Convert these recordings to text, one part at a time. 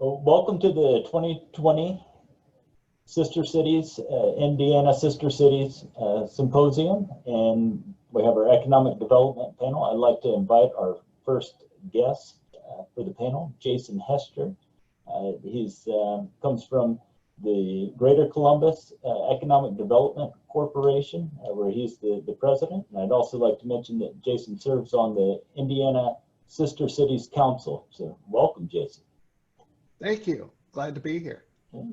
Well, welcome to the 2020 Sister Cities, Indiana Sister Cities Symposium, and we have our economic development panel. I'd like to invite our first guest for the panel, Jason Hester. He comes from the Greater Columbus Economic Development Corporation, where he's the president. And I'd also like to mention that Jason serves on the Indiana Sister Cities Council. So welcome, Jason. Thank you. Glad to be here. Okay.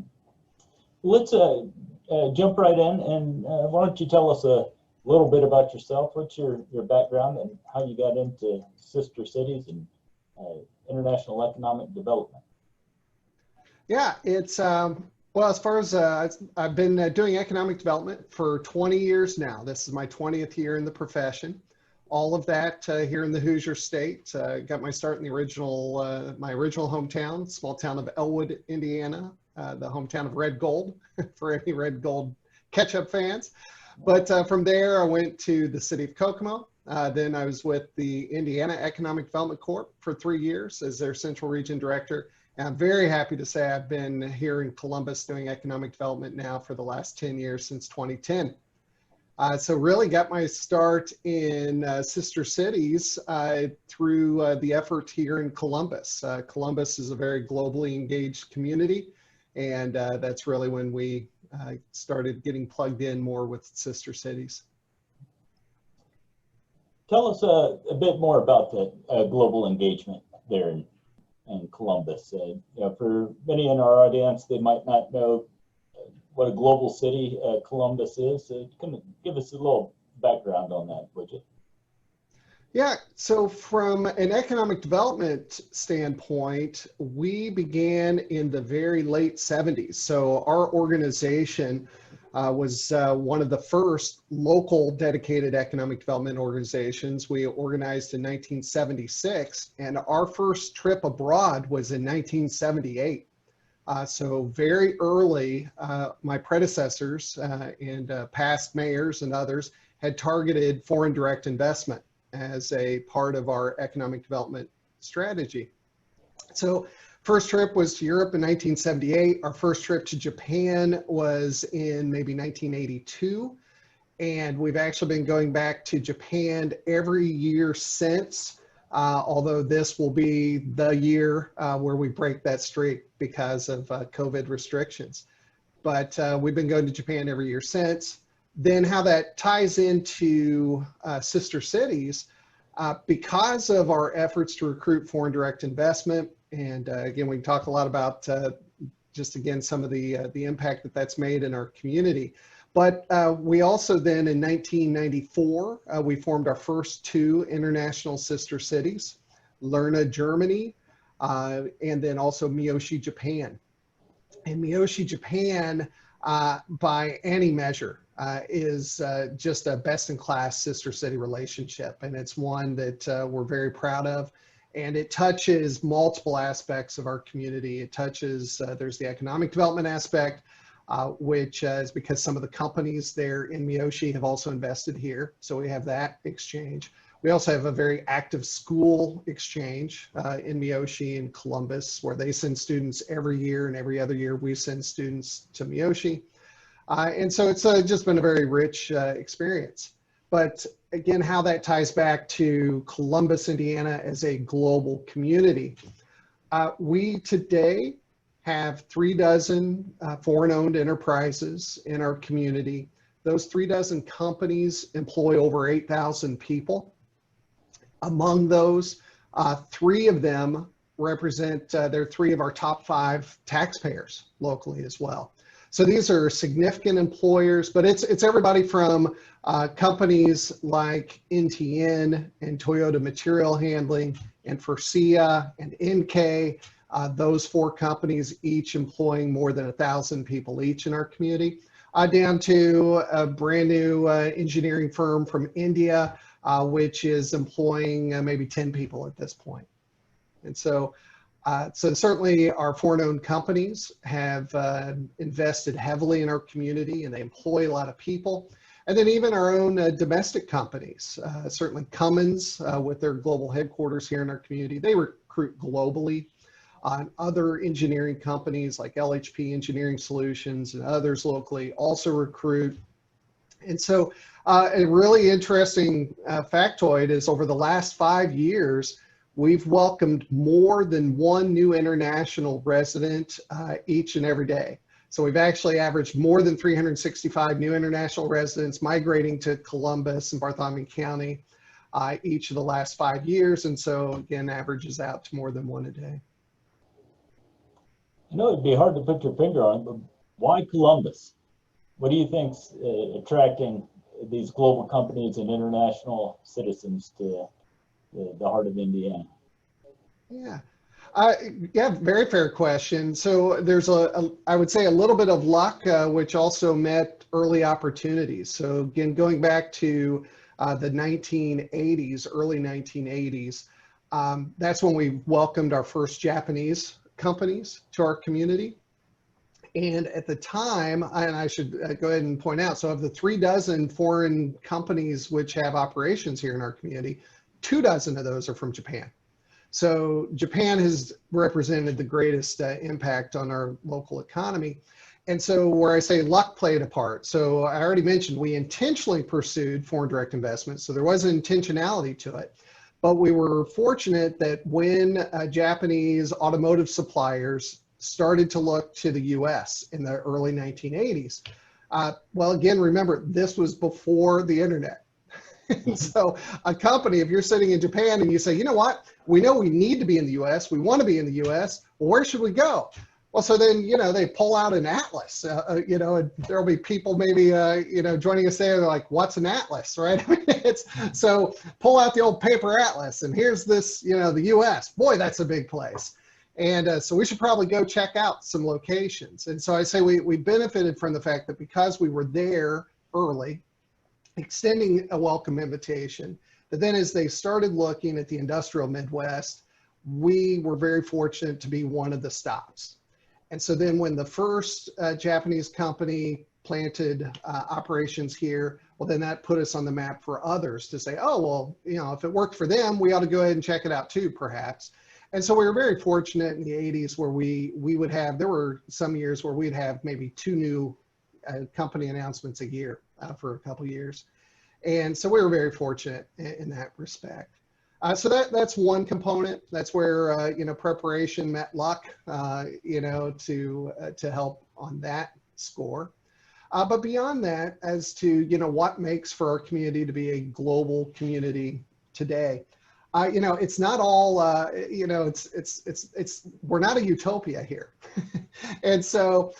Let's jump right in, and why don't you tell us a little bit about yourself? What's your background and how you got into Sister Cities and international economic development? Yeah, it's well, as far as I've been doing economic development for 20 years now. This is my 20th year in the profession. All of that here in the Hoosier State. Got my start in the original, my original hometown, small town of Elwood, Indiana, the hometown of Red Gold for any Red Gold ketchup fans. But from there, I went to the city of Kokomo. Then I was with the Indiana Economic Development Corp for 3 years as their Central Region Director. And I'm very happy to say I've been here in Columbus doing economic development now for the last 10 years since 2010. So really got my start in Sister Cities through the effort here in Columbus. Columbus is a very globally engaged community, and that's really when we started getting plugged in more with Sister Cities. Tell us a bit more about the global engagement there in Columbus. You know, for many in our audience, they might not know what a global city Columbus is. Give us a little background on that, would you? Yeah, so from an economic development standpoint, we began in the very late 70s. So our organization was one of the first local dedicated economic development organizations. We organized in 1976, and our first trip abroad was in 1978. So very early, my predecessors and past mayors and others had targeted foreign direct investment as a part of our economic development strategy. So first trip was to Europe in 1978. Our first trip to Japan was in maybe 1982. And we've actually been going back to Japan every year since. Although this will be the year where we break that streak because of COVID restrictions. But we've been going to Japan every year since. Then how that ties into Sister Cities, because of our efforts to recruit foreign direct investment, and again, we can talk a lot about just again some of the impact that that's made in our community. But we also then in 1994, we formed our first 2 international sister cities, Lerna, Germany, and then also Miyoshi, Japan. And Miyoshi, Japan, by any measure, is just a best-in-class sister city relationship. And it's one that we're very proud of. And it touches multiple aspects of our community. It touches, there's the economic development aspect, which is because some of the companies there in Miyoshi have also invested here. So we have that exchange. We also have a very active school exchange in Miyoshi and Columbus, where they send students every year, and every other year we send students to Miyoshi. And so it's just been a very rich experience. But again, how that ties back to Columbus, Indiana as a global community. We today have 36 foreign-owned enterprises in our community. Those 36 companies employ over 8,000 people. Among those, 3 of them represent, they're 3 of our top 5 taxpayers locally as well. So these are significant employers, but it's everybody from companies like NTN and Toyota Material Handling and Faurecia and NK. Those 4 companies each employing more than 1,000 people each in our community, down to a brand new engineering firm from India, which is employing maybe 10 people at this point. And so, so certainly our foreign-owned companies have invested heavily in our community, and they employ a lot of people. And then even our own domestic companies, certainly Cummins with their global headquarters here in our community, they recruit globally. Other engineering companies like LHP Engineering Solutions and others locally also recruit. And so a really interesting factoid is over the last 5 years, we've welcomed more than one new international resident each and every day. So we've actually averaged more than 365 new international residents migrating to Columbus and Bartholomew County each of the last 5 years. And so again, averages out to more than one a day. I know it'd be hard to put your finger on it, but why Columbus? What do you think's attracting these global companies and international citizens to the heart of Indiana? Yeah. Yeah, very fair question. So there's I would say a little bit of luck, which also met early opportunities. So again, going back to the 1980s, early 1980s, that's when we welcomed our first Japanese companies to our community. And at the time, and I should go ahead and point out, so of the 36 foreign companies which have operations here in our community, 24 of those are from Japan. So Japan has represented the greatest impact on our local economy. And so where I say luck played a part. So I already mentioned we intentionally pursued foreign direct investment. So there was an intentionality to it. But we were fortunate that when Japanese automotive suppliers started to look to the US in the early 1980s, well, again, remember, this was before the internet. So a company, if you're sitting in Japan and you say, you know what, we know we need to be in the US, we want to be in the US, well, where should we go? Well, so then, you know, they pull out an atlas, you know, and there'll be people maybe, you know, joining us there. They're like, what's an atlas, right? I mean, so pull out the old paper atlas and here's this, you know, the US. Boy, that's a big place. And so we should probably go check out some locations. And so I say we benefited from the fact that because we were there early, extending a welcome invitation, but then as they started looking at the industrial Midwest, we were very fortunate to be one of the stops. And so then when the first Japanese company planted operations here, well, then that put us on the map for others to say, oh, well, you know, if it worked for them, we ought to go ahead and check it out too, perhaps. And so we were very fortunate in the 80s where we would have, there were some years where we'd have maybe 2 new company announcements a year for a couple years. And so we were very fortunate in that respect. So that's one component. That's where, you know, preparation met luck, you know, to help on that score. But beyond that, as to, you know, what makes for our community to be a global community today, you know, it's not all, you know, we're not a utopia here. And so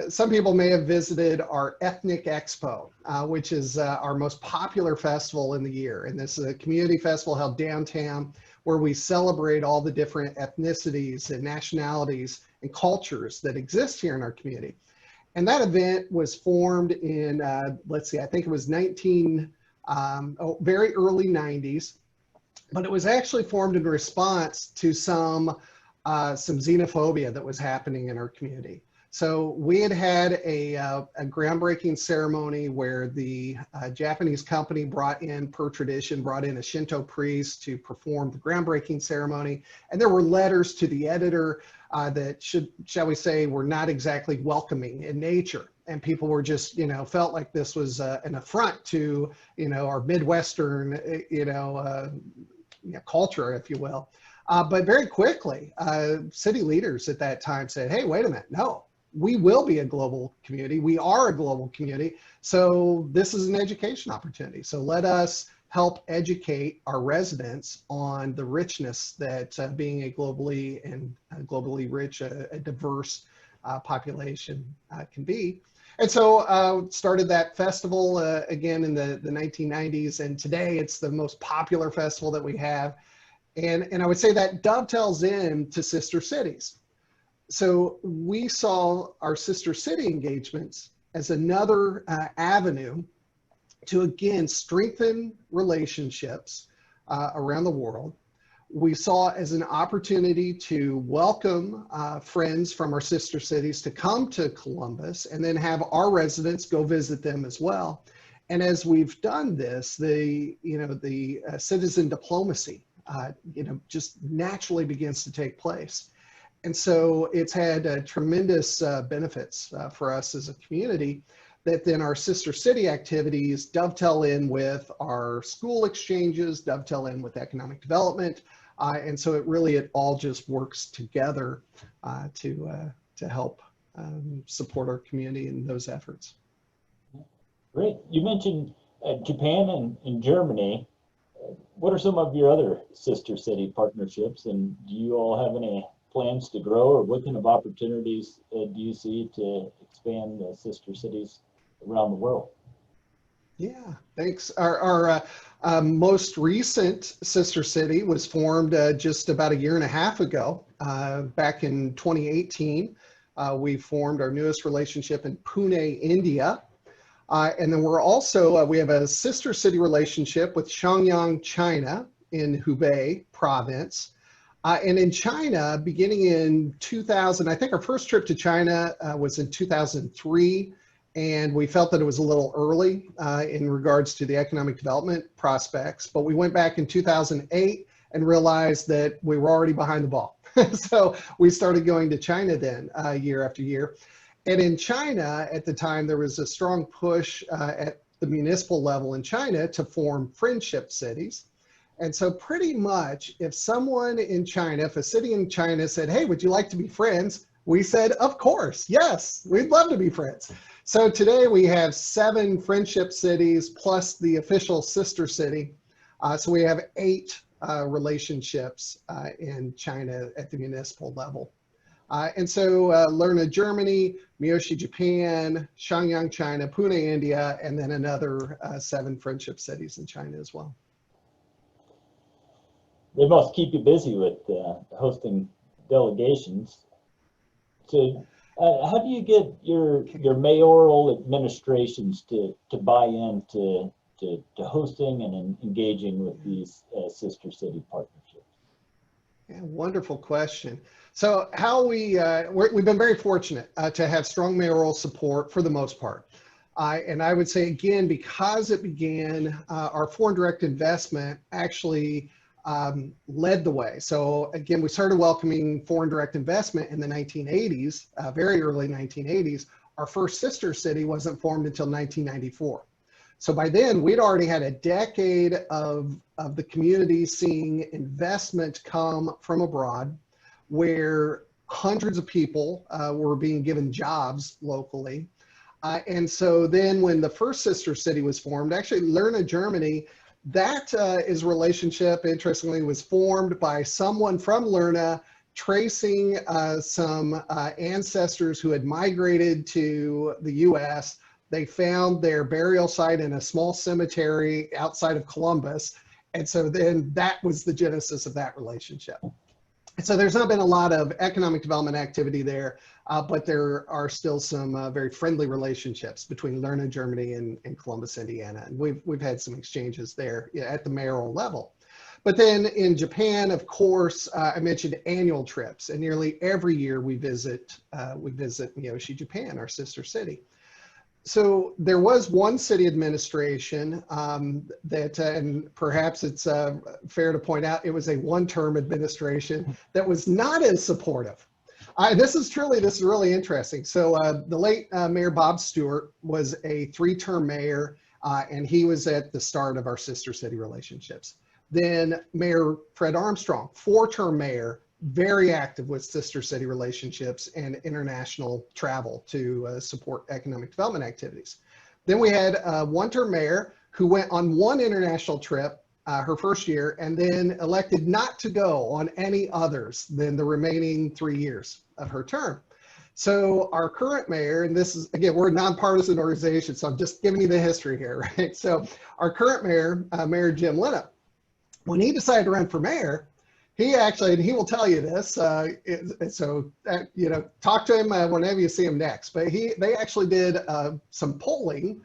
some people may have visited our Ethnic Expo, which is our most popular festival in the year. And this is a community festival held downtown where we celebrate all the different ethnicities and nationalities and cultures that exist here in our community. And that event was formed in, let's see, I think it was very early 90s. But it was actually formed in response to some xenophobia that was happening in our community. So we had a groundbreaking ceremony where the Japanese company brought in a Shinto priest to perform the groundbreaking ceremony. And there were letters to the editor that shall we say, were not exactly welcoming in nature. And people were just, you know, felt like this was an affront to, you know, our Midwestern, you know, culture, if you will. But very quickly, city leaders at that time said, hey, wait a minute, no, we will be a global community. We are a global community. So this is an education opportunity. So let us help educate our residents on the richness that being a globally rich, a diverse population can be. And so started that festival again in the 1990s, and today it's the most popular festival that we have. And I would say that dovetails into sister cities. So we saw our sister city engagements as another avenue to, again, strengthen relationships around the world. We saw as an opportunity to welcome friends from our sister cities to come to Columbus and then have our residents go visit them as well. And as we've done this, the citizen diplomacy, you know, just naturally begins to take place. And so it's had tremendous benefits for us as a community, that then our sister city activities dovetail in with our school exchanges, dovetail in with economic development. And so it all just works together to help support our community in those efforts. Great. You mentioned Japan and Germany. What are some of your other sister city partnerships, and do you all have any plans to grow, or what kind of opportunities do you see to expand sister cities around the world? Yeah, thanks. Our most recent sister city was formed just about a year and a half ago. Back in 2018, we formed our newest relationship in Pune, India. And then we have a sister city relationship with Shenyang, China in Hubei province. And in China, beginning in 2000, I think our first trip to China was in 2003. And we felt that it was a little early in regards to the economic development prospects. But we went back in 2008 and realized that we were already behind the ball. So we started going to China then year after year. And in China, at the time, there was a strong push at the municipal level in China to form friendship cities. And so pretty much if someone in China, if a city in China said, hey, would you like to be friends? We said, of course, yes, we'd love to be friends. So today we have 7 friendship cities plus the official sister city. So we have 8 relationships in China at the municipal level. And so Lerna, Germany, Miyoshi, Japan, Shenyang, China, Pune, India, and then another 7 friendship cities in China as well. They must keep you busy with hosting delegations. So how do you get your mayoral administrations to buy into hosting and engaging with these sister city partnerships? Yeah, wonderful question. So how we've been very fortunate to have strong mayoral support for the most part. And I would say, again, because it began, our foreign direct investment actually led the way. So again, we started welcoming foreign direct investment in the 1980s, very early 1980s. Our first sister city wasn't formed until 1994. So by then, we'd already had a decade of the community seeing investment come from abroad, where hundreds of people were being given jobs locally. And so then when the first sister city was formed, actually Lerna, Germany, that is a relationship, interestingly, was formed by someone from Lerna tracing some ancestors who had migrated to the US. They found their burial site in a small cemetery outside of Columbus. And so then that was the genesis of that relationship. So there's not been a lot of economic development activity there, but there are still some very friendly relationships between Lerna, Germany and Columbus, Indiana. And we've had some exchanges there at the mayoral level. But then in Japan, of course, I mentioned annual trips, and nearly every year we visit Miyoshi, Japan, our sister city. So there was one city administration that, and perhaps it's fair to point out, it was a one-term administration that was not as supportive. This is really interesting. So the late Mayor Bob Stewart was a 3-term mayor, and he was at the start of our sister city relationships. Then Mayor Fred Armstrong, 4-term mayor, very active with sister city relationships and international travel to support economic development activities. Then we had a 1-term mayor who went on one international trip her first year and then elected not to go on any others than the remaining 3 years of her term. So our current mayor, and this is, again, we're a nonpartisan organization, so I'm just giving you the history here, right? So our current mayor, Mayor Jim Linnap, when he decided to run for mayor, he actually, and he will tell you this, talk to him whenever you see him next, but they actually did some polling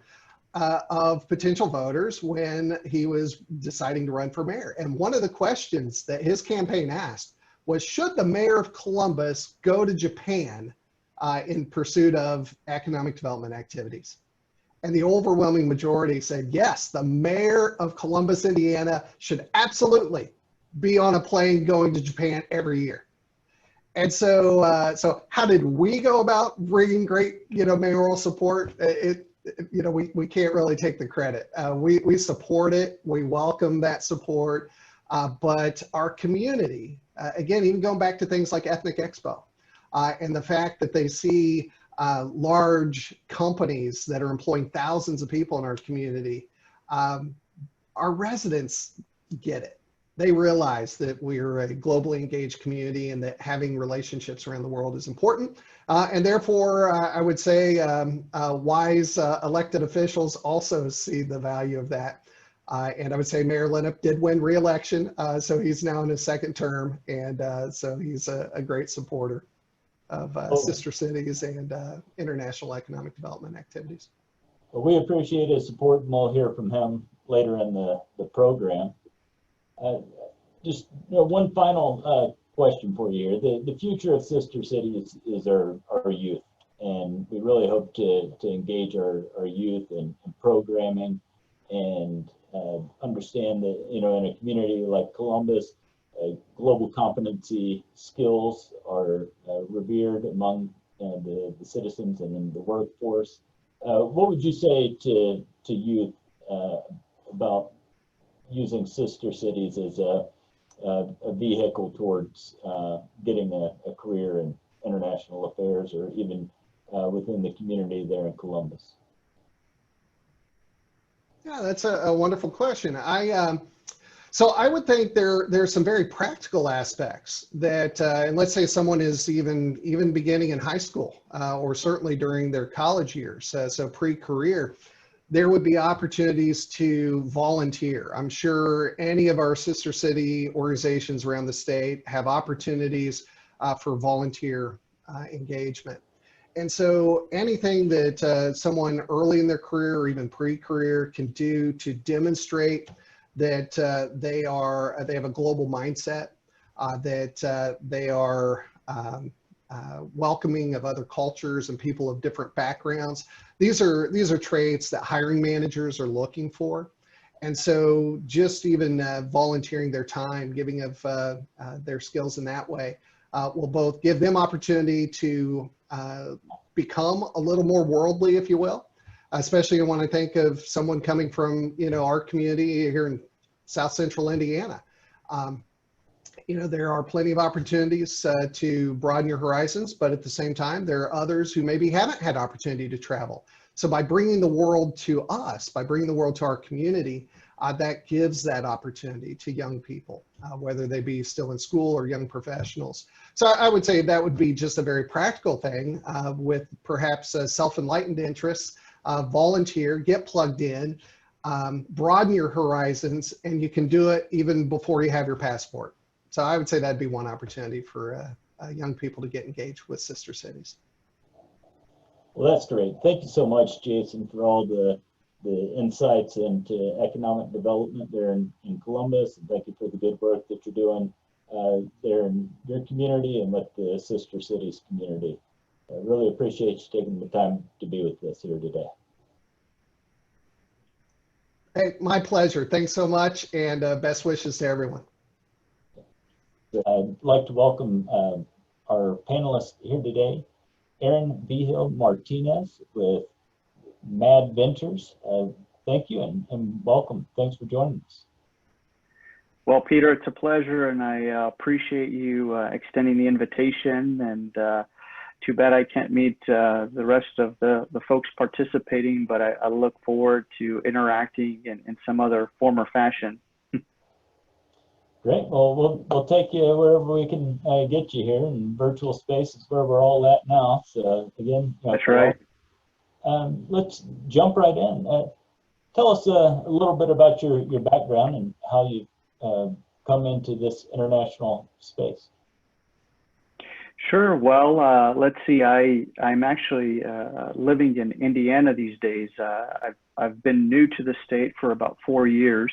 of potential voters when he was deciding to run for mayor. And one of the questions that his campaign asked was, should the mayor of Columbus go to Japan in pursuit of economic development activities? And the overwhelming majority said, yes, the mayor of Columbus, Indiana should absolutely be on a plane going to Japan every year. And so how did we go about bringing great, mayoral support? We can't really take the credit. We support it. We welcome that support. But our community, again, even going back to things like Ethnic Expo, and the fact that they see large companies that are employing thousands of people in our community, our residents get it. They realize that we're a globally engaged community and that having relationships around the world is important. And therefore, I would say wise elected officials also see the value of that. And I would say Mayor Lineup did win re-election, so he's now in his second term, and so he's a great supporter of sister cities and international economic development activities. Well, we appreciate his support, and we'll hear from him later in the program. Just one final question for you here. The future of Sister Cities is our youth, and we really hope to engage our youth in programming and understand that, in a community like Columbus, global competency skills are revered among the citizens and in the workforce. What would you say to youth about using sister cities as a vehicle towards getting a career in international affairs, or even within the community there in Columbus? Yeah, that's a wonderful question. So I would think there's some very practical aspects that, and let's say someone is even beginning in high school, or certainly during their college years, so pre-career, there would be opportunities to volunteer. I'm sure any of our sister city organizations around the state have opportunities for volunteer engagement. And so anything that someone early in their career or even pre-career can do to demonstrate that they have a global mindset, that they are welcoming of other cultures and people of different backgrounds. These are traits that hiring managers are looking for. And so just even volunteering their time, giving of their skills in that way, will both give them opportunity to become a little more worldly, if you will, especially when I think of someone coming from, our community here in South Central Indiana. There are plenty of opportunities to broaden your horizons, but at the same time, there are others who maybe haven't had opportunity to travel. So by bringing the world to us, by bringing the world to our community, that gives that opportunity to young people, whether they be still in school or young professionals. So I would say that would be just a very practical thing with perhaps self-enlightened interests, volunteer, get plugged in, broaden your horizons, and you can do it even before you have your passport. So I would say that'd be one opportunity for young people to get engaged with sister cities. Well, that's great. Thank you so much, Jason, for all the insights into economic development there in Columbus. And thank you for the good work that you're doing there in your community and with the sister cities community. I really appreciate you taking the time to be with us here today. Hey, my pleasure. Thanks so much, and best wishes to everyone. I'd like to welcome our panelists here today, Aaron Vigil Martinez with Mad Ventures. Thank you and welcome. Thanks for joining us. Well, Peter, it's a pleasure, and I appreciate you extending the invitation. And too bad I can't meet the rest of the folks participating, but I look forward to interacting in some other form or fashion. Great. Well, we'll take you wherever we can get you here, and virtual space is where we're all at now. So again, that's right. Let's jump right in. Tell us a little bit about your background and how you come into this international space. Sure. Well, let's see. I'm actually living in Indiana these days. I've been new to the state for about 4 years.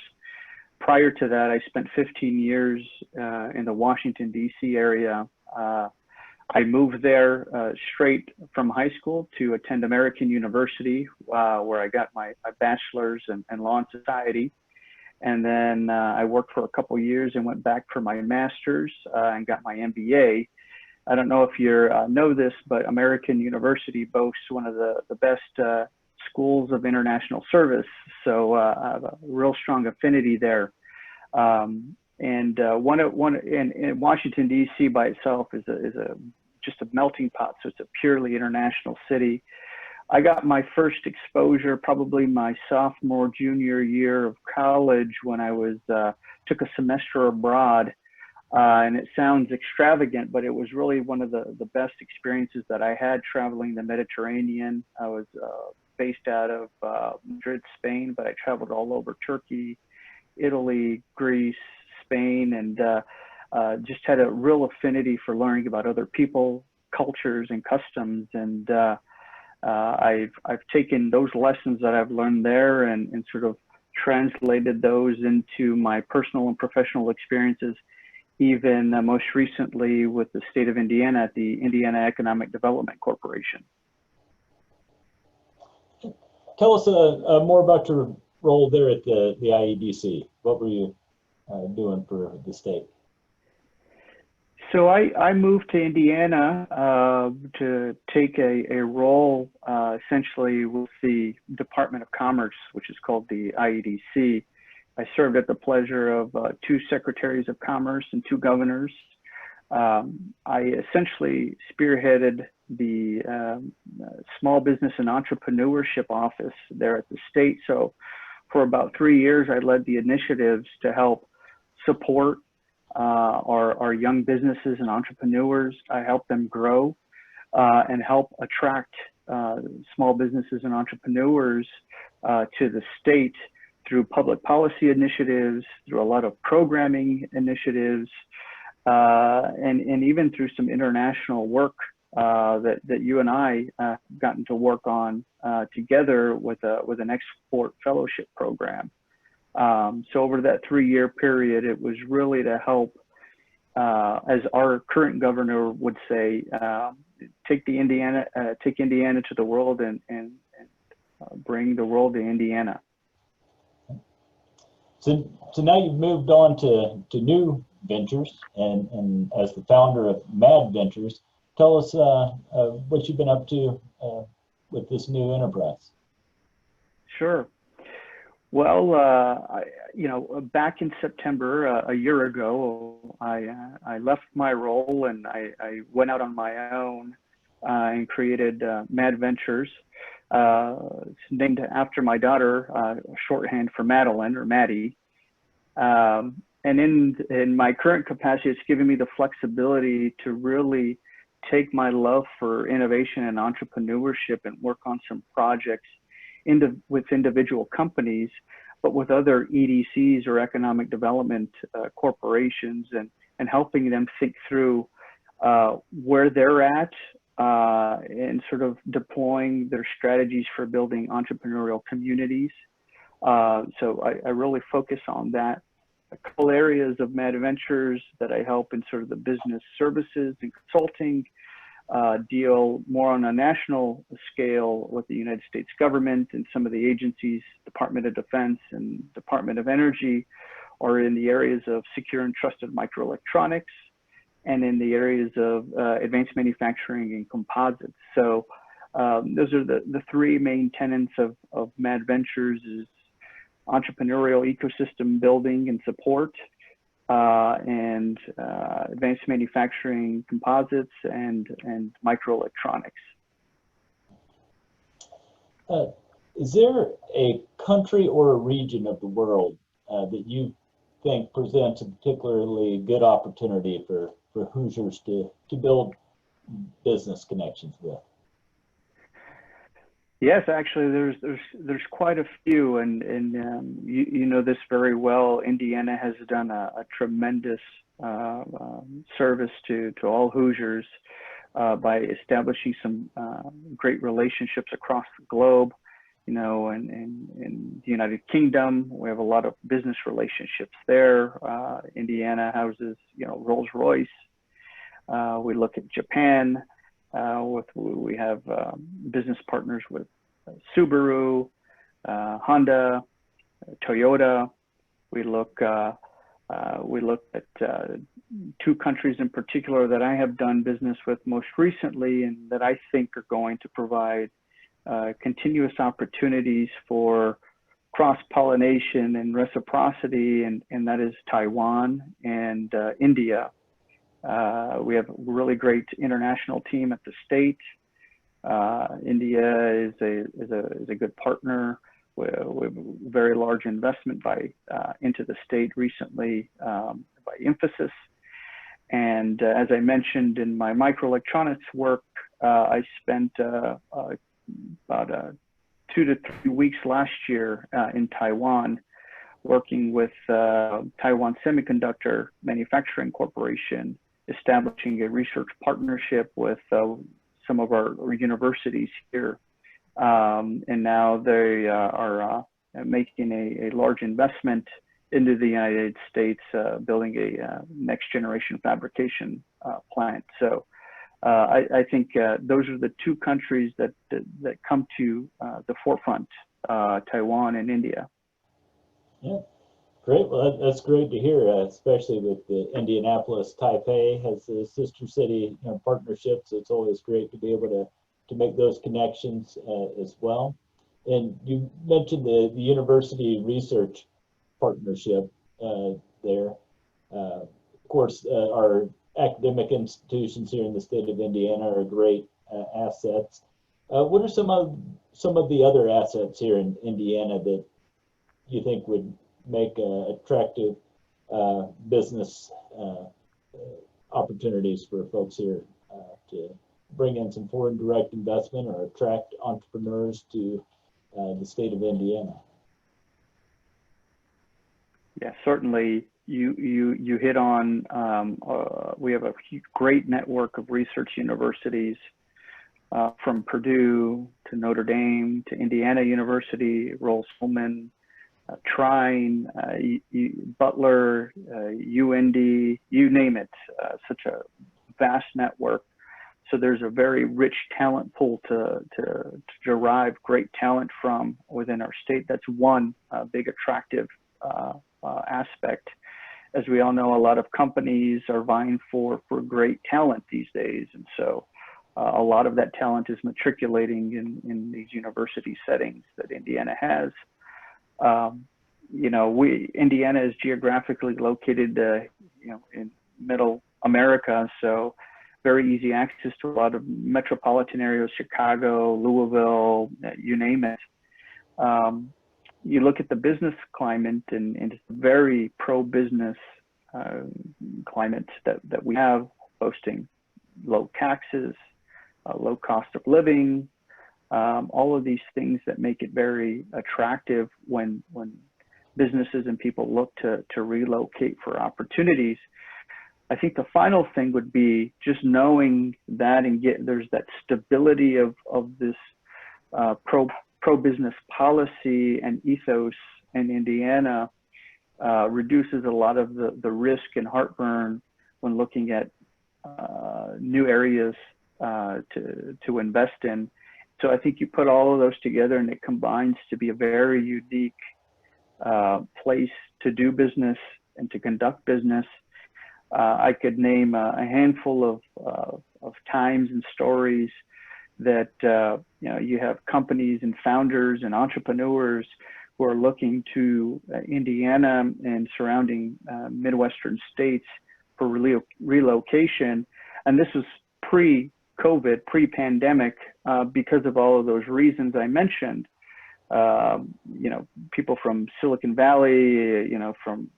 Prior to that, I spent 15 years in the Washington, D.C. area. I moved there straight from high school to attend American University, where I got my bachelor's in law and society. And then I worked for a couple years and went back for my master's and got my MBA. I don't know if you know this, but American University boasts one of the best schools of international service. So I have a real strong affinity there. And Washington, D.C. by itself is just a melting pot. So it's a purely international city. I got my first exposure probably my sophomore, junior year of college when I took a semester abroad. And it sounds extravagant, but it was really one of the best experiences that I had traveling the Mediterranean. I was based out of Madrid, Spain, but I traveled all over Turkey, Italy, Greece, Spain, and just had a real affinity for learning about other people, cultures, and customs. And I've taken those lessons that I've learned there and sort of translated those into my personal and professional experiences, even most recently with the state of Indiana at the Indiana Economic Development Corporation. Tell us more about your role there at the IEDC. What were you doing for the state? So I moved to Indiana to take a role essentially with the Department of Commerce, which is called the IEDC. I served at the pleasure of 2 secretaries of commerce and 2 governors. I essentially spearheaded the small business and entrepreneurship office there at the state. So for about 3 years, I led the initiatives to help support our young businesses and entrepreneurs. I helped them grow and help attract small businesses and entrepreneurs to the state through public policy initiatives, through a lot of programming initiatives, and even through some international work that you and I gotten to work on together with an export fellowship program. So over that 3-year period, it was really to help, as our current governor would say, take Indiana to the world and bring the world to Indiana. So now you've moved on to new ventures, and as the founder of Mad Ventures, tell us what you've been up to with this new enterprise. Sure. Well, back in September, a year ago, I left my role and I went out on my own and created Mad Ventures. It's named after my daughter, shorthand for Madeline or Maddie. And in my current capacity, it's given me the flexibility to really take my love for innovation and entrepreneurship and work on some projects with individual companies, but with other EDCs or economic development corporations, and helping them think through where they're at and sort of deploying their strategies for building entrepreneurial communities. So I really focus on that. A couple areas of Mad Ventures that I help in sort of the business services and consulting, deal more on a national scale with the United States government and some of the agencies, Department of Defense and Department of Energy, or in the areas of secure and trusted microelectronics, and in the areas of advanced manufacturing and composites. So those are the 3 main tenets of Mad Ventures: is entrepreneurial ecosystem building and support, and advanced manufacturing, composites, and microelectronics. Is there a country or a region of the world that you think presents a particularly good opportunity for Hoosiers to build business connections with? Yes, actually, there's quite a few, and you know this very well. Indiana has done a tremendous service to all Hoosiers by establishing some great relationships across the globe. You know, in the United Kingdom, we have a lot of business relationships there. Indiana houses, Rolls-Royce. We look at Japan. We have business partners with Subaru, Honda, Toyota. We look We looked at two countries in particular that I have done business with most recently and that I think are going to provide continuous opportunities for cross-pollination and reciprocity, and that is Taiwan and India. We have a really great international team at the state. India is a good partner. We have a very large investment into the state recently by Infosys. And as I mentioned in my microelectronics work, I spent about 2 to 3 weeks last year in Taiwan, working with Taiwan Semiconductor Manufacturing Corporation, establishing a research partnership with some of our universities here. And now they are making a large investment into the United States, building a next generation fabrication plant. So I think those are the two countries that come to the forefront, Taiwan and India. Yeah, great. Well, that's great to hear, especially with the Indianapolis Taipei has the sister city partnerships. It's always great to be able to make those connections as well. And you mentioned the university research partnership there. Of course, our academic institutions here in the state of Indiana are great assets. What are some of the other assets here in Indiana that you think would make attractive business opportunities for folks here to bring in some foreign direct investment or attract entrepreneurs to the state of Indiana? Yeah, certainly. You hit on, we have a great network of research universities from Purdue to Notre Dame to Indiana University, Rose-Hulman, Trine, Butler, UND, you name it, such a vast network. So there's a very rich talent pool to derive great talent from within our state. That's one big attractive aspect. As we all know, a lot of companies are vying for great talent these days. And so a lot of that talent is matriculating in these university settings that Indiana has. Indiana is geographically located, in middle America. So very easy access to a lot of metropolitan areas, Chicago, Louisville, you name it. You look at the business climate and it's a very pro-business climate that we have, boasting low taxes, low cost of living, all of these things that make it very attractive when businesses and people look to relocate for opportunities. I think the final thing would be just knowing that there's that stability of this pro-business policy and ethos in Indiana reduces a lot of the risk and heartburn when looking at new areas to invest in. So I think you put all of those together and it combines to be a very unique place to do business and to conduct business. I could name a handful of times and stories that you have companies and founders and entrepreneurs who are looking to Indiana and surrounding Midwestern states for relocation. And this was pre-COVID, pre-pandemic, because of all of those reasons I mentioned. People from Silicon Valley, from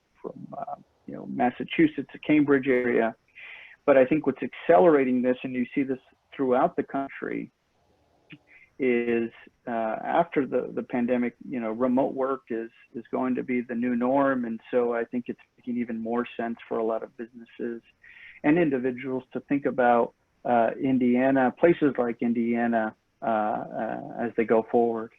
Massachusetts, the Cambridge area. But I think what's accelerating this, and you see this throughout the country, is after the pandemic, remote work is going to be the new norm. And so I think it's making even more sense for a lot of businesses and individuals to think about Indiana, places like Indiana, as they go forward.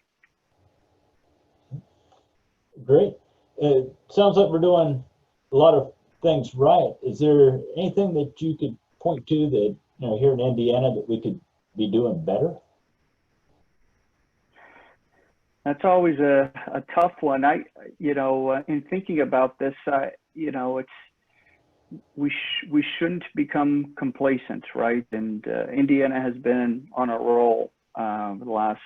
Great. It sounds like we're doing a lot of things right. Is there anything that you could point to that, here in Indiana that we could be doing better? That's always a tough one. In thinking about this, you know, we shouldn't become complacent, right? And Indiana has been on a roll the last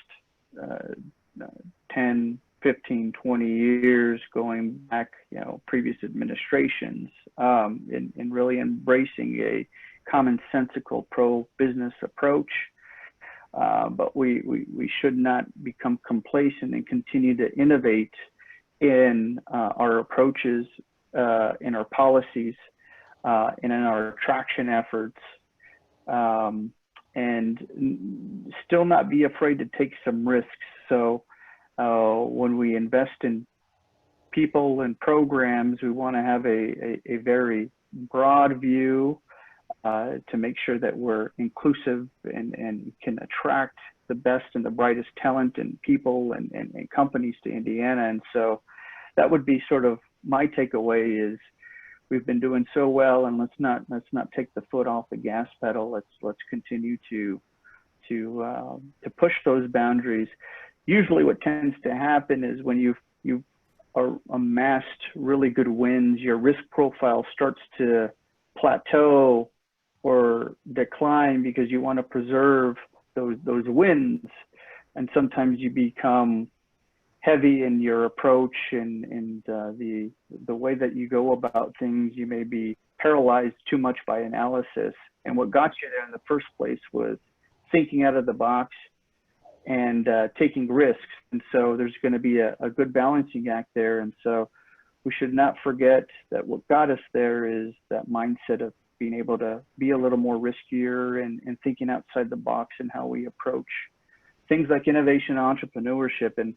10, 15, 20 years, going back, you know, previous administrations, in really embracing a commonsensical pro-business approach. But we should not become complacent and continue to innovate in our approaches, in our policies, and in our attraction efforts, and still not be afraid to take some risks. So when we invest in people and programs, we want to have a very broad view to make sure that we're inclusive and can attract the best and the brightest talent and people and companies to Indiana. And so that would be sort of my takeaway is we've been doing so well, and let's not take the foot off the gas pedal. Let's continue to push those boundaries. Usually what tends to happen is when you've amassed really good wins, your risk profile starts to plateau or decline because you want to preserve those wins, and sometimes you become heavy in your approach and the way that you go about things. You may be paralyzed too much by analysis, and what got you there in the first place was thinking out of the box and taking risks. And so there's going to be a good balancing act there. And so we should not forget that what got us there is that mindset of being able to be a little more riskier and thinking outside the box in how we approach things like innovation and entrepreneurship. And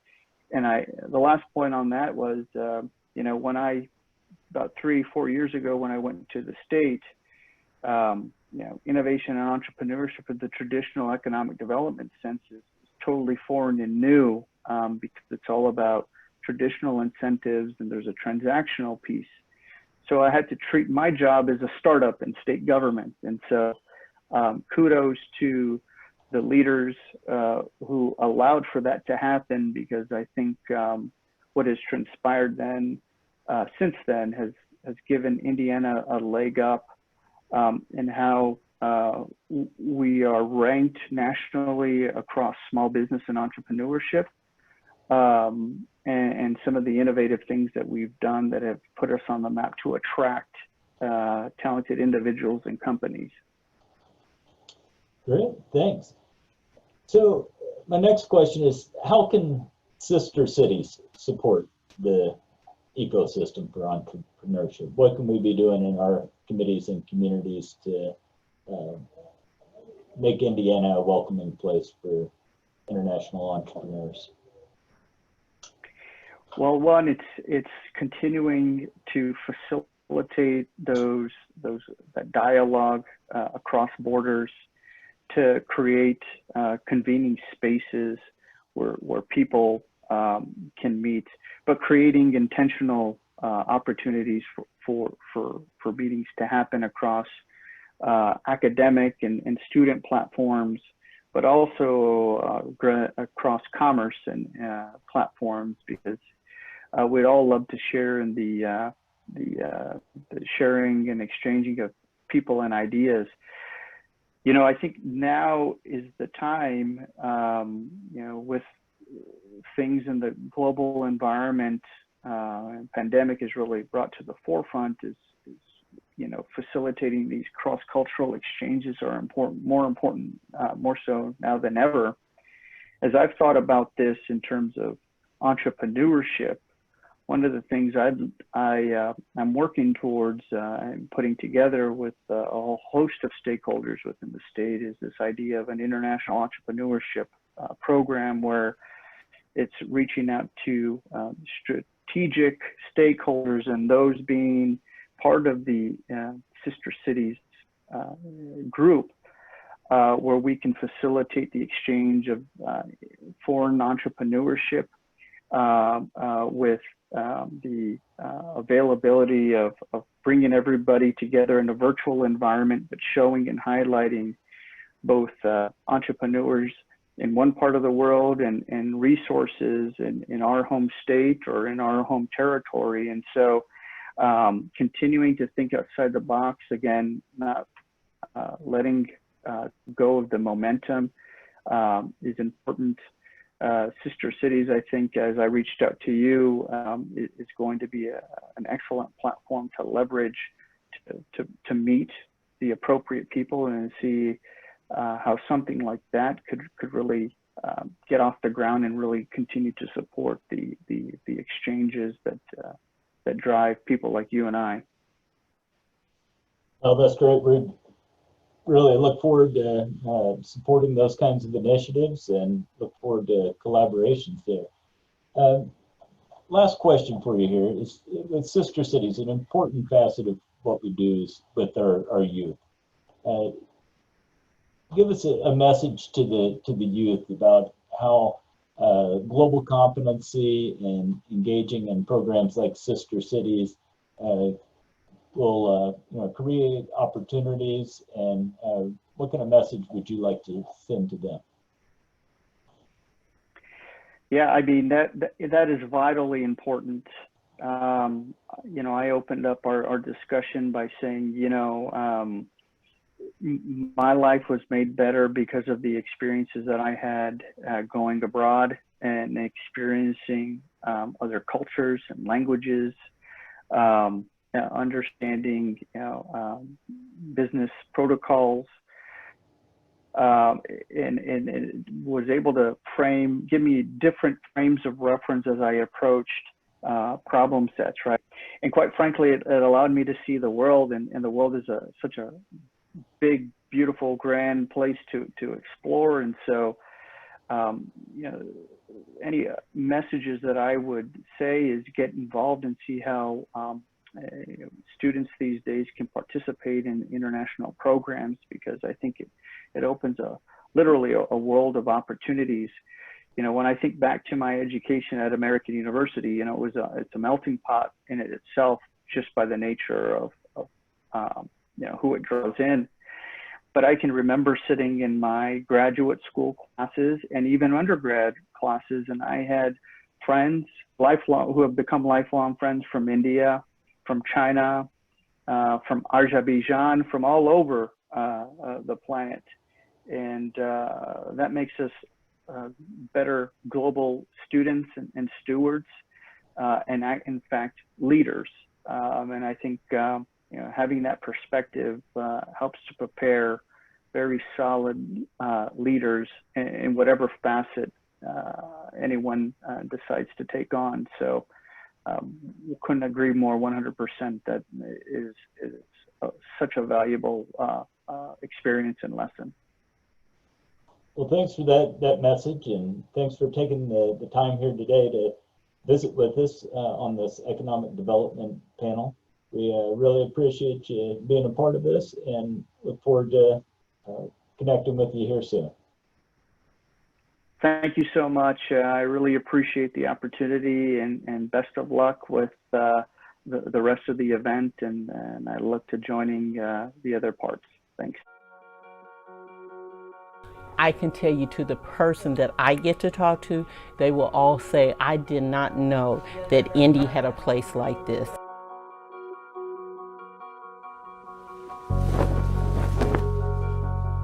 the last point on that was, you know, when about 3-4 years ago, when I went to the state, you know, innovation and entrepreneurship in the traditional economic development sense is totally foreign and new, because it's all about traditional incentives and there's a transactional piece. So I had to treat my job as a startup in state government. And so kudos to the leaders who allowed for that to happen, because I think what has transpired since then has given Indiana a leg up in how we are ranked nationally across small business and entrepreneurship, and some of the innovative things that we've done that have put us on the map to attract talented individuals and companies. Great, thanks. So my next question is, how can sister cities support the ecosystem for entrepreneurship? What can we be doing in our committees and communities to make Indiana a welcoming place for international entrepreneurs? Well, one, it's continuing to facilitate that dialogue across borders, to create convening spaces where people can meet, but creating intentional opportunities for meetings to happen across academic and student platforms, but also across commerce and platforms, because we'd all love to share in the sharing and exchanging of people and ideas. You know, I think now is the time, you know, with things in the global environment, pandemic has really brought to the forefront is, you know, facilitating these cross-cultural exchanges are important, more so now than ever. As I've thought about this in terms of entrepreneurship, one of the things I'm working towards and putting together with a whole host of stakeholders within the state is this idea of an international entrepreneurship program, where it's reaching out to strategic stakeholders, and those being part of the Sister Cities group, where we can facilitate the exchange of foreign entrepreneurship with the availability of bringing everybody together in a virtual environment, but showing and highlighting both entrepreneurs in one part of the world and resources in our home state or in our home territory. And so Continuing to think outside the box, again, not letting go of the momentum is important. Sister Cities, I think, as I reached out to you, is going to be an excellent platform to leverage to meet the appropriate people and see how something like that could really get off the ground and really continue to support the exchanges that drive people like you and I. Oh, that's great. We really look forward to supporting those kinds of initiatives and look forward to collaborations there. Last question for you here is, with Sister Cities, an important facet of what we do is with our youth. Give us a message to the youth about how global competency and engaging in programs like Sister Cities will create opportunities, and what kind of message would you like to send to them? Yeah, I mean, that is vitally important. I opened up our discussion by saying, my life was made better because of the experiences that I had going abroad and experiencing other cultures and languages, understanding business protocols, and was able to give me different frames of reference as I approached problem sets, right? And quite frankly, it allowed me to see the world, and the world is such a big, beautiful, grand place to explore. And so, any messages that I would say is get involved and see how students these days can participate in international programs, because I think it opens literally a world of opportunities. When I think back to my education at American University, it's a melting pot in it itself, just by the nature of who it draws in. But I can remember sitting in my graduate school classes and even undergrad classes, and I had friends who have become lifelong friends from India, from China, from Azerbaijan, from all over the planet. And that makes us better global students and stewards, and in fact, leaders. And I think having that perspective helps to prepare very solid leaders in whatever facet anyone decides to take on. So we couldn't agree more 100%. That is such a valuable experience and lesson. Well, thanks for that message, and thanks for taking the time here today to visit with us on this economic development panel. We really appreciate you being a part of this, and look forward to connecting with you here soon. Thank you so much. I really appreciate the opportunity, and best of luck with the rest of the event, and I look to joining the other parts. Thanks. I can tell you, to the person that I get to talk to, they will all say, I did not know that Indy had a place like this.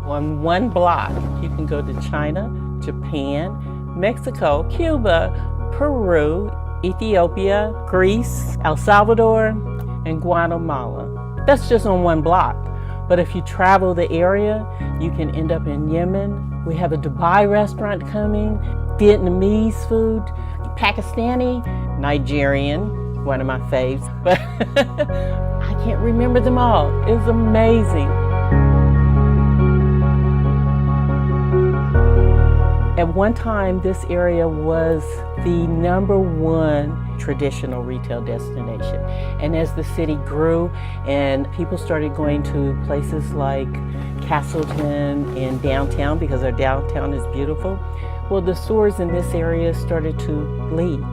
On one block, you can go to China, Japan, Mexico, Cuba, Peru, Ethiopia, Greece, El Salvador, and Guatemala. That's just on one block. But if you travel the area, you can end up in Yemen. We have a Dubai restaurant coming, Vietnamese food, Pakistani, Nigerian, one of my faves, but I can't remember them all. It's amazing. At one time, this area was the #1 traditional retail destination. And as the city grew and people started going to places like Castleton and downtown, because our downtown is beautiful, well, the stores in this area started to leave.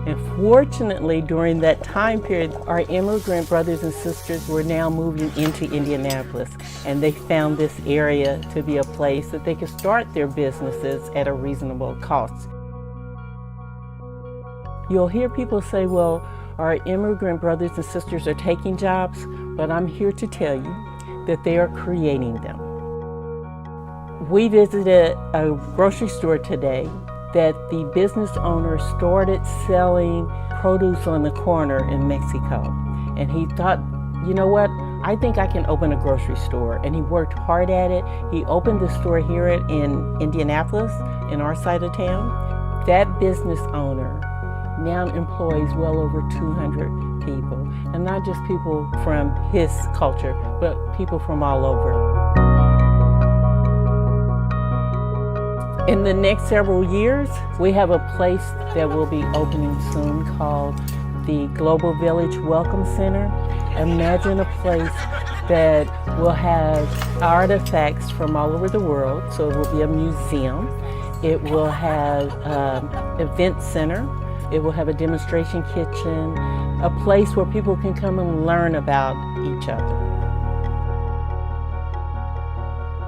And fortunately, during that time period, our immigrant brothers and sisters were now moving into Indianapolis, and they found this area to be a place that they could start their businesses at a reasonable cost. You'll hear people say, well, Our immigrant brothers and sisters are taking jobs, but I'm here to tell you that they are creating them. We visited a grocery store today that the business owner started selling produce on the corner in Mexico. And he thought, you know what, I think I can open a grocery store. And he worked hard at it. He opened the store here in Indianapolis, in our side of town. That business owner now employs well over 200 people. And not just people from his culture, but people from all over. In the next several years, we have a place that will be opening soon called the Global Village Welcome Center. Imagine a place that will have artifacts from all over the world. So it will be a museum. It will have an event center. It will have a demonstration kitchen, a place where people can come and learn about each other.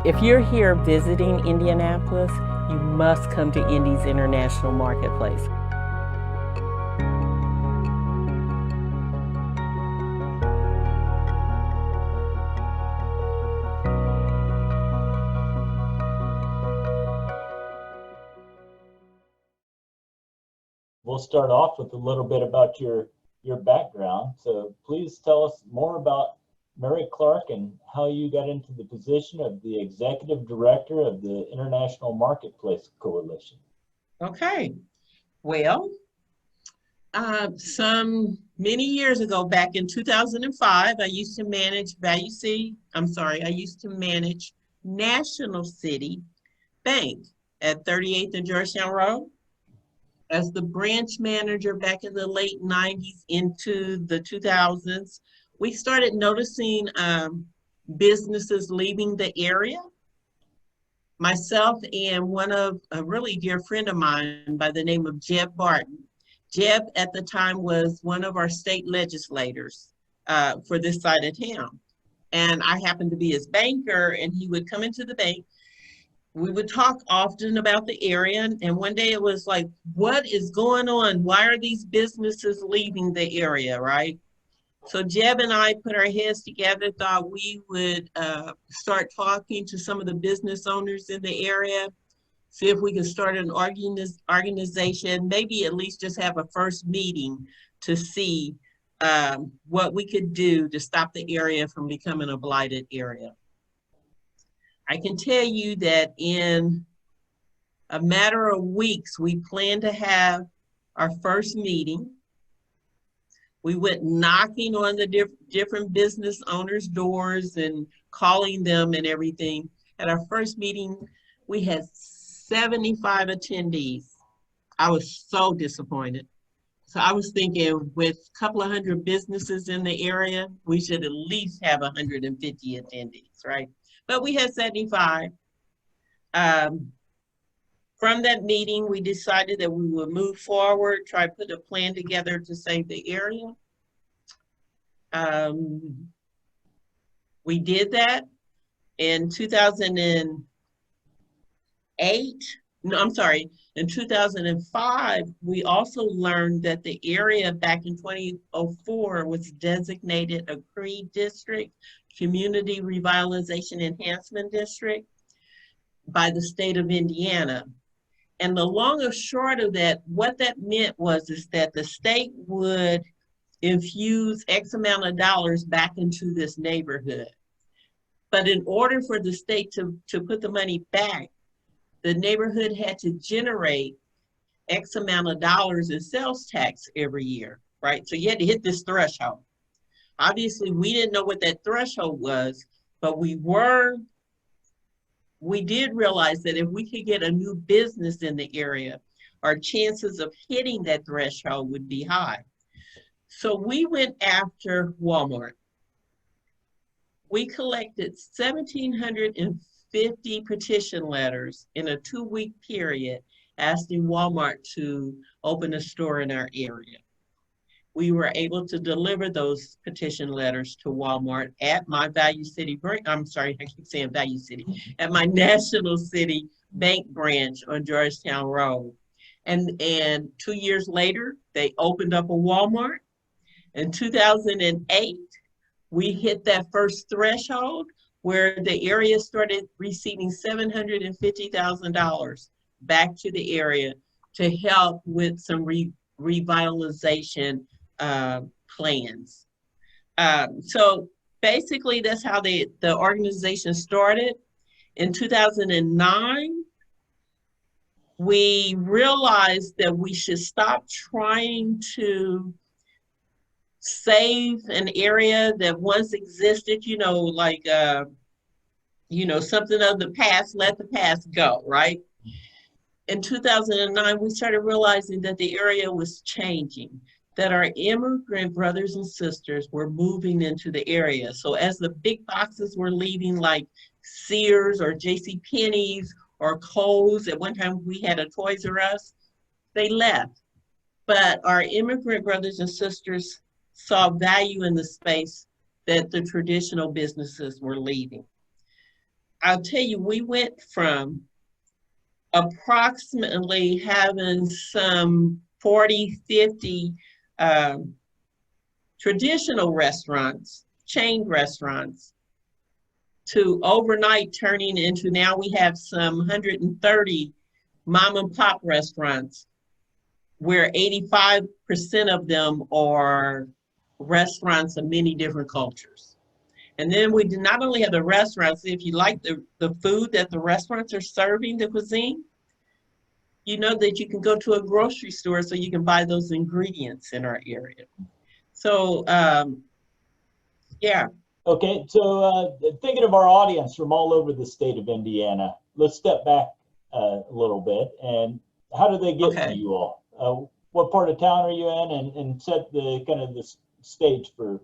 If you're here visiting Indianapolis, you must come to Indy's International Marketplace. We'll start off with a little bit about your background. So please tell us more about Mary Clark and how you got into the position of the Executive Director of the International Marketplace Coalition. Okay, well, some many years ago, back in 2005, I used to manage National City Bank at 38th and Georgetown Road. As the branch manager back in the late 90s into the 2000s, we started noticing businesses leaving the area. Myself and a really dear friend of mine by the name of Jeb Barton. Jeb at the time was one of our state legislators for this side of town. And I happened to be his banker, and he would come into the bank. We would talk often about the area, and one day it was like, what is going on? Why are these businesses leaving the area, right? So Jeb and I put our heads together, thought we would start talking to some of the business owners in the area, see if we could start an organization, maybe at least just have a first meeting to see what we could do to stop the area from becoming a blighted area. I can tell you that in a matter of weeks, we plan to have our first meeting. We went knocking on the different business owners' doors and calling them and everything. At our first meeting, we had 75 attendees. I was so disappointed. So I was thinking with a couple of hundred businesses in the area, we should at least have 150 attendees, right? But we had 75. From that meeting, we decided that we would move forward, try to put a plan together to save the area. We did that in 2008. No, I'm sorry. In 2005, we also learned that the area back in 2004 was designated a CRE district, Community Revitalization Enhancement District, by the state of Indiana. And the long and short of that, what that meant is that the state would infuse X amount of dollars back into this neighborhood. But in order for the state to put the money back, the neighborhood had to generate X amount of dollars in sales tax every year, right? So you had to hit this threshold. Obviously, we didn't know what that threshold was, but we did realize that if we could get a new business in the area, our chances of hitting that threshold would be high. So we went after Walmart. We collected 1,750 petition letters in a 2-week period asking Walmart to open a store in our area. We were able to deliver those petition letters to Walmart at my Value City branch. I'm sorry, I keep saying Value City, at my National City Bank branch on Georgetown Road. And 2 years later, they opened up a Walmart. In 2008, we hit that first threshold where the area started receiving $750,000 back to the area to help with some revitalization plans. So basically, that's how the organization started. In 2009, we realized that we should stop trying to save an area that once existed, like, something of the past, let the past go, right? In 2009, we started realizing that the area was changing, that our immigrant brothers and sisters were moving into the area. So as the big boxes were leaving, like Sears or J.C. Penney's or Kohl's, at one time we had a Toys R Us, they left. But our immigrant brothers and sisters saw value in the space that the traditional businesses were leaving. I'll tell you, we went from approximately having some 40, 50 traditional restaurants, chain restaurants, to overnight turning into, now we have some 130 mom and pop restaurants, where 85% of them are restaurants of many different cultures. And then we do not only have the restaurants, if you like the food that the restaurants are serving, the cuisine, you know that you can go to a grocery store so you can buy those ingredients in our area. So, yeah. Okay, so thinking of our audience from all over the state of Indiana, let's step back a little bit. And how do they get to you all? What part of town are you in, and set the kind of the stage for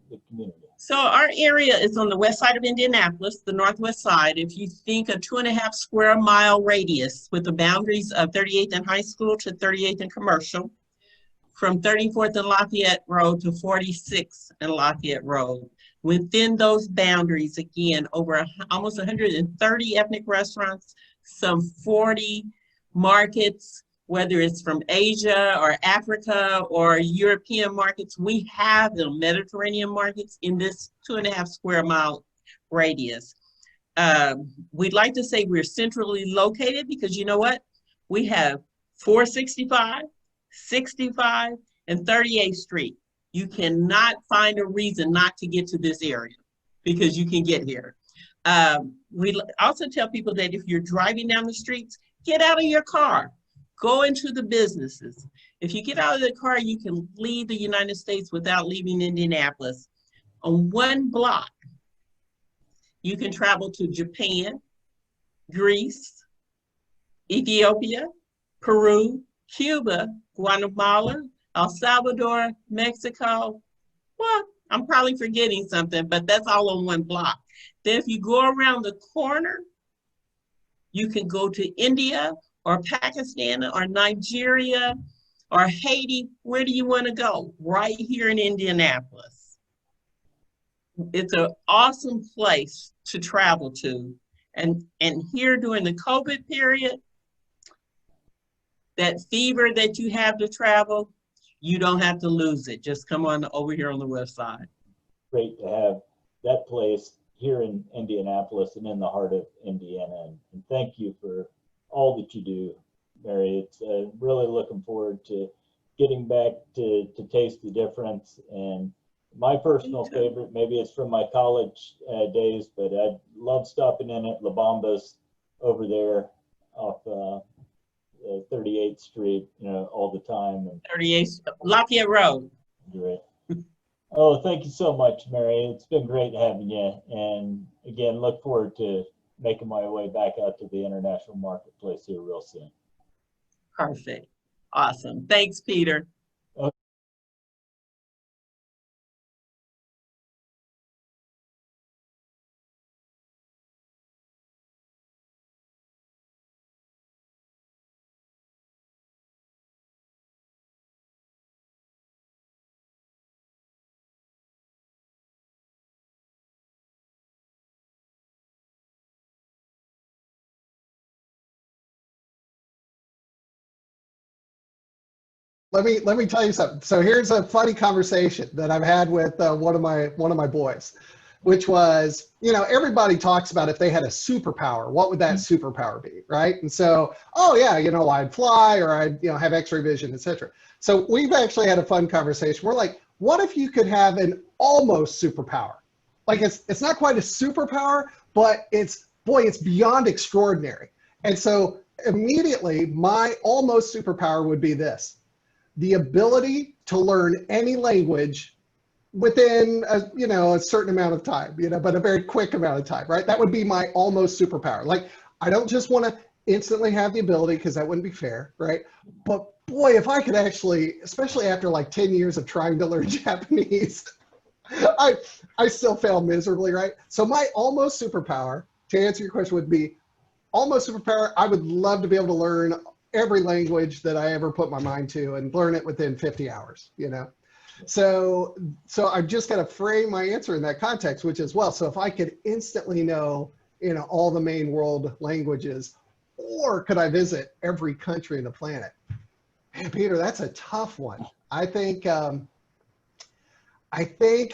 the community? So our area is on the west side of Indianapolis, the northwest side. If you think a 2.5 square mile radius with the boundaries of 38th and High School to 38th and Commercial, from 34th and Lafayette Road to 46th and Lafayette Road. Within those boundaries, again, over almost 130 ethnic restaurants, some 40 markets, whether it's from Asia or Africa or European markets, we have them, Mediterranean markets, in this 2.5 square mile radius. We'd like to say we're centrally located because you know what? We have 465, 65, and 38th Street. You cannot find a reason not to get to this area because you can get here. We also tell people that if you're driving down the streets, get out of your car. Go into the businesses. If you get out of the car, you can leave the United States without leaving Indianapolis. On one block, you can travel to Japan, Greece, Ethiopia, Peru, Cuba, Guatemala, El Salvador, Mexico. Well, I'm probably forgetting something, but that's all on one block. Then if you go around the corner, you can go to India or Pakistan or Nigeria or Haiti. Where do you want to go? Right here in Indianapolis. It's an awesome place to travel to. And here during the COVID period, that fever that you have to travel, you don't have to lose it. Just come on over here on the west side. Great to have that place here in Indianapolis and in the heart of Indiana. And thank you for all that you do, Mary. It's really looking forward to getting back to taste the difference. And my personal favorite, maybe it's from my college days, but I love stopping in at La Bamba's over there off 38th Street, all the time. And 38th Lafayette Road. Great. Oh, thank you so much, Mary. It's been great having you. And again, look forward to making my way back out to the international marketplace here real soon. Perfect. Awesome. Thanks, Peter. let me tell you something. So here's a funny conversation that I've had with one of my boys, which was, you know, everybody talks about if they had a superpower, what would that superpower be, right? And so, oh yeah, you know, I'd fly, or I'd, you know, have X-ray vision, etc. So we've actually had a fun conversation. We're like, what if you could have an almost superpower? Like it's not quite a superpower, but it's beyond extraordinary. And so immediately my almost superpower would be this: the ability to learn any language within a certain amount of time, but a very quick amount of time, right? That would be my almost superpower. Like, I don't just want to instantly have the ability, because that wouldn't be fair, right? But boy, if I could actually, especially after like 10 years of trying to learn Japanese, I still fail miserably, right? So my almost superpower, to answer your question, would be almost superpower. I would love to be able to learn every language that I ever put my mind to and learn it within 50 hours, So I've just got to frame my answer in that context, which is, well, so if I could instantly know, all the main world languages, or could I visit every country on the planet? Man, Peter, that's a tough one. I think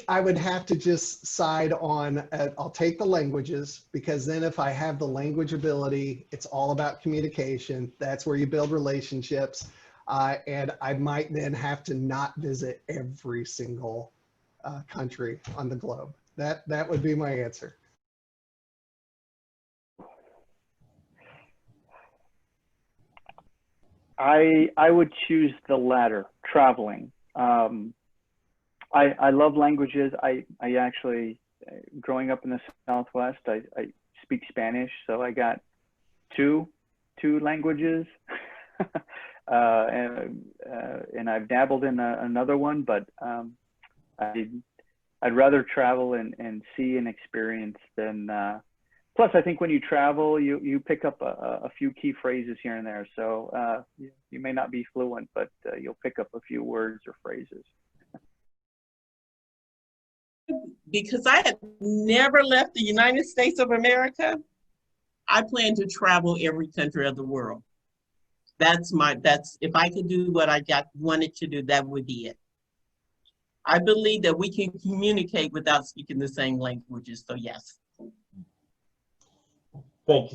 I would have to just side on, I'll take the languages, because then if I have the language ability, it's all about communication. That's where you build relationships. And I might then have to not visit every single country on the globe. That would be my answer. I would choose the latter, traveling. I love languages. I actually, growing up in the Southwest, I speak Spanish, so I got two languages. And I've dabbled in another one, but I'd rather travel and see and experience than. Plus, I think when you travel, you pick up a few key phrases here and there. So you may not be fluent, but you'll pick up a few words or phrases. Because I have never left the United States of America, I plan to travel every country of the world. That's if I could do what I wanted to do, that would be it. I believe that we can communicate without speaking the same languages, so yes. Thank you